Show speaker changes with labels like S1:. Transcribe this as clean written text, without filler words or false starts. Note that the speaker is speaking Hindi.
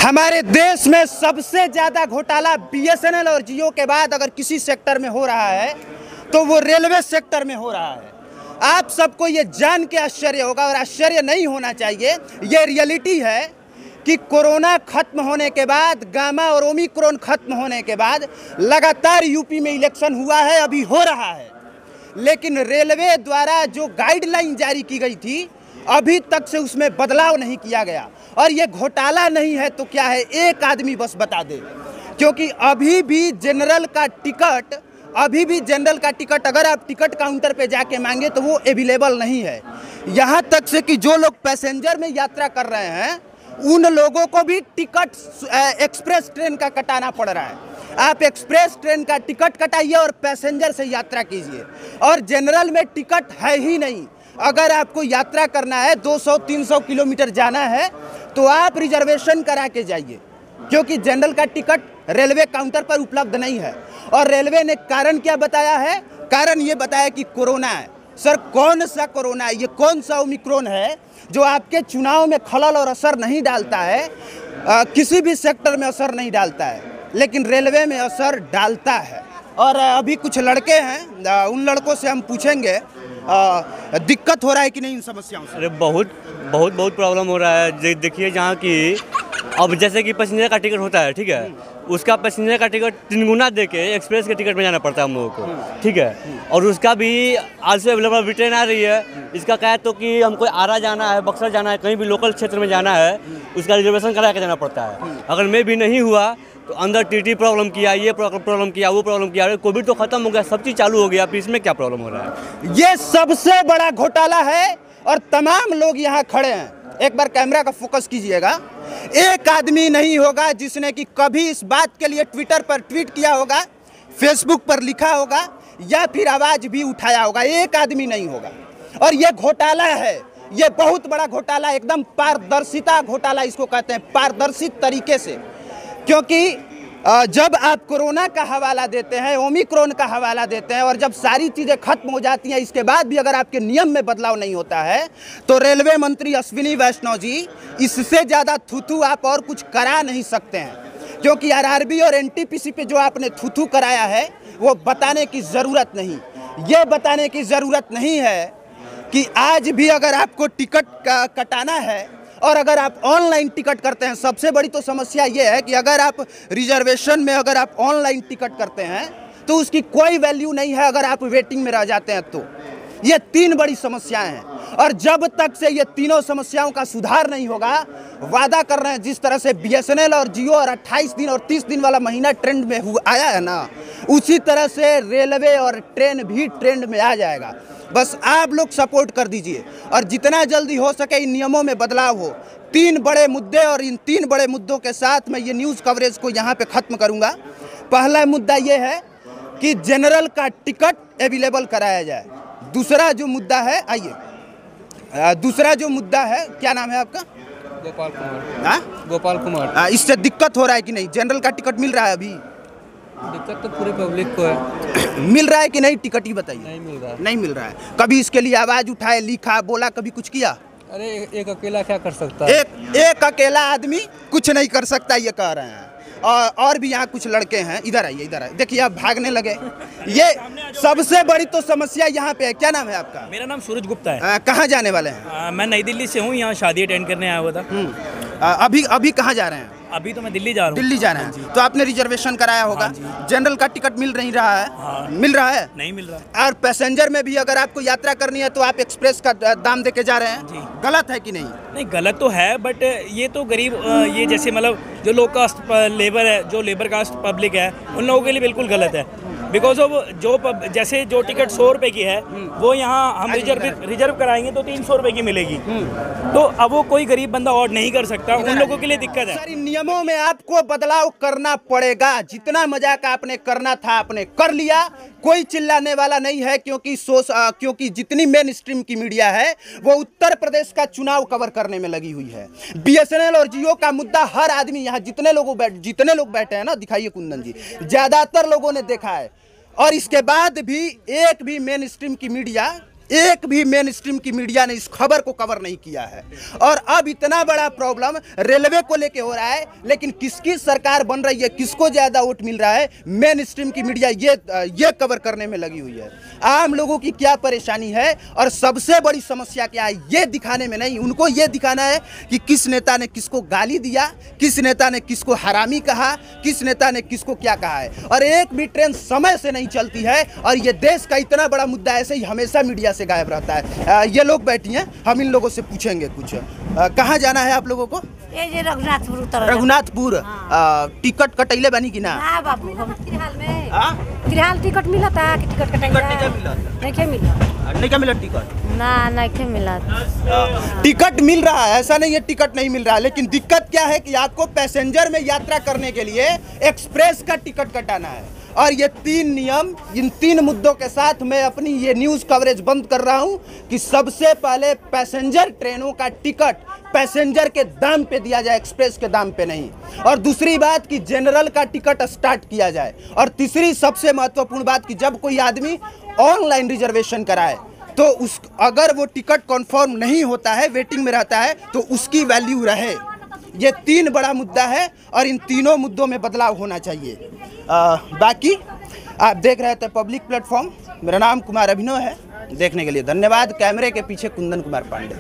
S1: हमारे देश में सबसे ज़्यादा घोटाला बीएसएनएल और जियो के बाद अगर किसी सेक्टर में हो रहा है तो वो रेलवे सेक्टर में हो रहा है। आप सबको ये जान के आश्चर्य होगा, और आश्चर्य नहीं होना चाहिए, ये रियलिटी है कि कोरोना खत्म होने के बाद, गामा और ओमिक्रॉन खत्म होने के बाद लगातार यूपी में इलेक्शन हुआ है, अभी हो रहा है, लेकिन रेलवे द्वारा जो गाइडलाइन जारी की गई थी अभी तक से उसमें बदलाव नहीं किया गया। और ये घोटाला नहीं है तो क्या है, एक आदमी बस बता दे, क्योंकि अभी भी जनरल का टिकट अगर आप टिकट काउंटर पे जाके मांगे तो वो अवेलेबल नहीं है। यहाँ तक से कि जो लोग पैसेंजर में यात्रा कर रहे हैं उन लोगों को भी टिकट एक्सप्रेस ट्रेन का कटाना पड़ रहा है। आप एक्सप्रेस ट्रेन का टिकट कटाइए और पैसेंजर से यात्रा कीजिए, और जनरल में टिकट है ही नहीं। अगर आपको यात्रा करना है 200-300 किलोमीटर जाना है तो आप रिजर्वेशन करा के जाइए, क्योंकि जनरल का टिकट रेलवे काउंटर पर उपलब्ध नहीं है। और रेलवे ने कारण क्या बताया है? कारण ये बताया कि कोरोना है। सर कौन सा कोरोना है? ये कौन सा ओमिक्रॉन है जो आपके चुनाव में खलल और असर नहीं डालता है, किसी भी सेक्टर में असर नहीं डालता है, लेकिन रेलवे में असर डालता है। और अभी कुछ लड़के हैं, उन लड़कों से हम पूछेंगे दिक्कत हो रहा है कि नहीं इन समस्याओं से।
S2: अरे बहुत प्रॉब्लम हो रहा है। देखिए जहाँ की अब जैसे कि पैसेंजर का टिकट होता है, ठीक है, उसका पैसेंजर का टिकट 3 गुना दे के एक्सप्रेस के टिकट में जाना पड़ता है हम लोगों को, ठीक है। और उसका भी आज से अवेलेबल भी ट्रेन आ रही है। इसका क्या है तो कि हमको आरा जाना है, बक्सर जाना है, कहीं भी लोकल क्षेत्र में जाना है, उसका रिजर्वेशन करा के जाना पड़ता है। अगर में भी नहीं हुआ तो अंदर टीटी प्रॉब्लम किया, ये प्रॉब्लम किया, वो प्रॉब्लम किया। कोविड तो खत्म हो गया, सब चीज़ चालू हो गया, अब इसमें क्या प्रॉब्लम हो रहा है?
S1: ये सबसे बड़ा घोटाला है और तमाम लोग यहाँ खड़े हैं। एक बार कैमरा का फोकस कीजिएगा। एक आदमी नहीं होगा जिसने कि कभी इस बात के लिए ट्विटर पर ट्वीट किया होगा, फेसबुक पर लिखा होगा या फिर आवाज़ भी उठाया होगा। एक आदमी नहीं होगा। और ये घोटाला है, ये बहुत बड़ा घोटाला, एकदम पारदर्शिता घोटाला इसको कहते हैं, पारदर्शी तरीके से। क्योंकि जब आप कोरोना का हवाला देते हैं, ओमिक्रॉन का हवाला देते हैं, और जब सारी चीज़ें खत्म हो जाती हैं, इसके बाद भी अगर आपके नियम में बदलाव नहीं होता है, तो रेलवे मंत्री अश्विनी वैष्णव जी, इससे ज़्यादा थूथू आप और कुछ करा नहीं सकते हैं। क्योंकि आरआरबी और एनटीपीसी पे जो आपने थूथू कराया है वो बताने की ज़रूरत नहीं। ये बताने की ज़रूरत नहीं है कि आज भी अगर आपको टिकट कटाना है और अगर आप ऑनलाइन टिकट करते हैं, सबसे बड़ी तो समस्या ये है कि अगर आप रिजर्वेशन में अगर आप ऑनलाइन टिकट करते हैं तो उसकी कोई वैल्यू नहीं है अगर आप वेटिंग में रह जाते हैं तो। ये 3 बड़ी समस्याएं हैं, और जब तक से ये तीनों समस्याओं का सुधार नहीं होगा, वादा कर रहे हैं जिस तरह से बीएसएनएल और जियो और 28 दिन और 30 दिन वाला महीना ट्रेंड में आया है ना, उसी तरह से रेलवे और ट्रेन भी ट्रेंड में आ जाएगा। बस आप लोग सपोर्ट कर दीजिए और जितना जल्दी हो सके इन नियमों में बदलाव हो। 3 बड़े मुद्दे, और इन 3 बड़े मुद्दों के साथ मैं ये न्यूज़ कवरेज को यहाँ पे ख़त्म करूँगा। पहला मुद्दा ये है कि जनरल का टिकट अवेलेबल कराया जाए। दूसरा जो मुद्दा है, आइए, दूसरा जो मुद्दा है, क्या नाम है आपका?
S3: गोपाल कुमार। गोपाल कुमार।
S1: इससे दिक्कत हो रहा है कि नहीं? जनरल का टिकट मिल रहा है अभी?
S3: दिक्कत तो पूरे पब्लिक को है।
S1: मिल रहा है कि नहीं? टिकट ही बताइए।
S3: नहीं मिल रहा है।
S1: नहीं मिल रहा है। कभी इसके लिए आवाज़ उठाए, लिखा, बोला, कभी कुछ किया?
S3: अरे एक अकेला क्या कर सकता है?
S1: एक अकेला आदमी कुछ नहीं कर सकता, ये कह रहे हैं। और भी यहाँ कुछ लड़के हैं, इधर आइए, इधर आइए। देखिए आप भागने लगे। ये सबसे बड़ी तो समस्या यहाँ पे है। क्या नाम है आपका?
S4: मेरा नाम सूरज गुप्ता है।
S1: कहाँ जाने वाले हैं?
S4: मैं नई दिल्ली से हूँ, यहाँ शादी अटेंड करने आया हुआ था।
S1: अभी कहाँ जा रहे हैं?
S4: अभी तो मैं दिल्ली जा रहा हूँ।
S1: दिल्ली जा रहे हैं तो आपने रिजर्वेशन कराया होगा। जनरल का टिकट मिल नहीं रहा है?
S4: हाँ।
S1: मिल रहा है?
S4: नहीं मिल रहा।
S1: और पैसेंजर में भी अगर आपको यात्रा करनी है तो आप एक्सप्रेस का दाम दे के जा रहे हैं
S4: जी।
S1: गलत है कि नहीं?
S4: नहीं गलत तो है, बट ये तो गरीब, ये जैसे मतलब जो लो कास्ट लेबर है, जो लेबर कास्ट पब्लिक है, उन लोगों के लिए बिल्कुल गलत है। बिकॉज ऑफ जैसे जो टिकट 100 रुपये की है वो यहाँ हम रिजर्व कराएंगे तो 300 रुपये की मिलेगी। तो अब वो कोई गरीब बंदा और नहीं कर सकता, उन लोगों के लिए दिक्कत है।
S1: सर इन नियमों में आपको बदलाव करना पड़ेगा। जितना मजाक आपने करना था आपने कर लिया, कोई चिल्लाने वाला नहीं है, क्योंकि जितनी मेन स्ट्रीम की मीडिया है वो उत्तर प्रदेश का चुनाव कवर करने में लगी हुई है। बीएसएनएल और जियो का मुद्दा हर आदमी, यहाँ जितने लोग बैठे हैं ना, दिखाइए कुंदन जी, ज्यादातर लोगों ने देखा है। और इसके बाद भी एक भी मेन स्ट्रीम की मीडिया एक भी मेन स्ट्रीम की मीडिया ने इस खबर को कवर नहीं किया है। और अब इतना बड़ा प्रॉब्लम रेलवे को लेके हो रहा है, लेकिन किसकी सरकार बन रही है, किसको ज़्यादा वोट मिल रहा है, मेन स्ट्रीम की मीडिया ये कवर करने में लगी हुई है। आम लोगों की क्या परेशानी है और सबसे बड़ी समस्या क्या है, ये दिखाने में नहीं, उनको ये दिखाना है कि किस नेता ने किसको गाली दिया, किस नेता ने किसको हरामी कहा, किस नेता ने किसको क्या कहा है। और एक भी ट्रेन समय से नहीं चलती है, और ये देश का इतना बड़ा मुद्दा ऐसे ही हमेशा मीडिया से गायब रहता है। ये लोग बैठी हैं, हम इन लोगों से पूछेंगे कुछ। कहाँ जाना है आप लोगों को?
S5: ये जे रघुनाथपुर उतर
S1: रघुनाथपुर। टिकट कटैले बानी कि ना?
S5: हां बाबू, हम फिलहाल में
S1: हाँ?
S5: फिलहाल टिकट मिलत है कि टिकट कटाई नहीं मिलत
S1: टिकट
S5: ना नहीं मिलत।
S1: टिकट मिल रहा है, ऐसा नहीं है टिकट नहीं मिल रहा है, लेकिन दिक्कत क्या है कि आपको पैसेंजर में यात्रा करने के लिए एक्सप्रेस का टिकट कटाना है। और ये 3 नियम, इन 3 मुद्दों के साथ मैं अपनी ये न्यूज़ कवरेज बंद कर रहा हूँ कि सबसे पहले पैसेंजर ट्रेनों का टिकट पैसेंजर के दाम पे दिया जाए, एक्सप्रेस के दाम पे नहीं। और दूसरी बात कि जनरल का टिकट स्टार्ट किया जाए। और तीसरी सबसे महत्वपूर्ण बात कि जब कोई आदमी ऑनलाइन रिजर्वेशन कराए तो अगर वो टिकट कन्फर्म नहीं होता है, वेटिंग में रहता है, तो उसकी वैल्यू रहे। ये 3 बड़ा मुद्दा है और इन तीनों मुद्दों में बदलाव होना चाहिए। बाकी आप देख रहे थे पब्लिक प्लेटफॉर्म। मेरा नाम कुमार अभिनव है। देखने के लिए धन्यवाद। कैमरे के पीछे कुंदन कुमार पांडे।